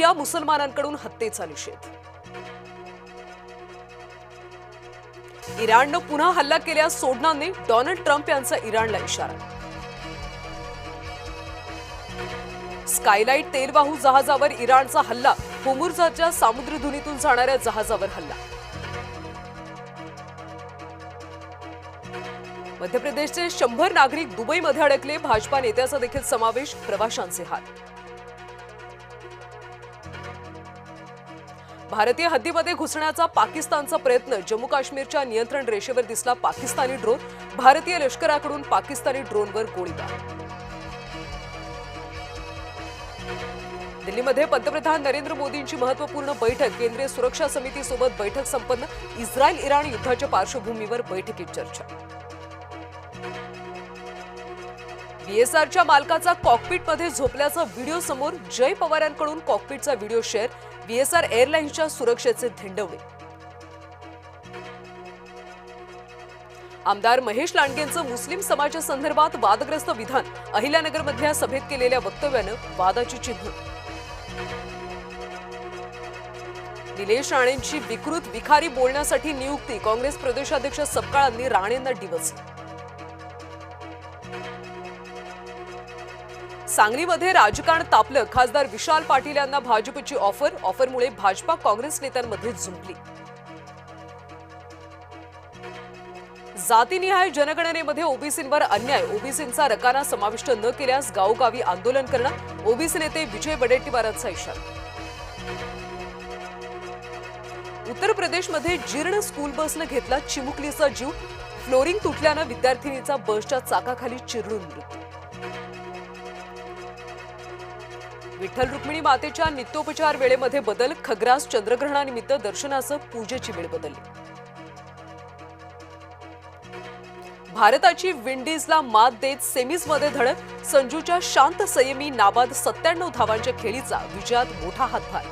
शिया मुसलमानांकडून हत्येचा निषेध। इराणनं पुन्हा हल्ला केल्यास सोडणार नाही, डोनाल्ड ट्रम्प यांचा इराणला इशारा। स्कायलाइट तेलवाहू जहाजावर इराणचा हल्ला, होर्मुझच्या सामुद्रधुनीतून जाणाऱ्या जहाजावर हल्ला। मध्य प्रदेशचे 100 नागरिक दुबईमध्ये अडकले, भाजपा नेत्याचा देखील समावेश, प्रवाशांचे हाल। भारतीय हद्दीमध्ये घुसण्याचा पाकिस्तानचा प्रयत्न, जम्मू काश्मीरच्या नियंत्रण रेषेवर दिसला पाकिस्तानी ड्रोन, भारतीय लष्कराकडून पाकिस्तानी ड्रोनवर गोळीबार। दिल्लीमध्ये पंतप्रधान नरेंद्र मोदींची महत्त्वपूर्ण बैठक, केंद्रीय सुरक्षा समितीसोबत बैठक संपन्न, इस्रायल इराण युद्धाच्या पार्श्वभूमीवर बैठकीत चर्चा। बीएसआरच्या मालकाचा कॉकपिटमध्ये झोपल्याचा व्हिडिओ समोर, जय पवारांकडून कॉकपिटचा व्हिडिओ शेअर, बीएसआर एअरलाइन्सच्या सुरक्षेचे धिंडवणे। आमदार महेश लांडगेंचं मुस्लिम समाजासंदर्भात वादग्रस्त विधान, अहिल्यानगरमधल्या सभेत केलेल्या वक्तव्यानं वादाची चिन्ह। निलेश राणेंची विकृत विखारी बोलण्यासाठी नियुक्ती, काँग्रेस प्रदेशाध्यक्ष सपकाळांनी राणेंना डिवचलं। सांगलीमध्ये राजकारण तापलं, खासदार विशाल पाटील यांना भाजपची ऑफरमुळे भाजपा काँग्रेस नेत्यांमध्ये झुंपली। जातीनिहाय जनगणनेमध्ये ओबीसींवर अन्याय, ओबीसींचा रकाना समाविष्ट न केल्यास गावोगावी आंदोलन करणार, ओबीसी नेते विजय वडेट्टीवारांचा इशारा। उत्तर प्रदेशमध्ये जीर्ण स्कूल बसनं घेतला चिमुकलीचा जीव, फ्लोरिंग तुटल्यानं विद्यार्थिनीचा बसच्या चाकाखाली चिरडून मृत्यू। विठ्ठल रुक्मिणी मातेच्या नित्योपचार वेळेमध्ये बदल, खग्रास चंद्रग्रहणानिमित्त दर्शनासह पूजेची वेळ बदलली। भारताची विंडीजला मात देत सेमीजमध्ये धडक, संजूच्या शांत संयमी नाबाद 97 धावांच्या खेळीचा विजयात मोठा हातभार।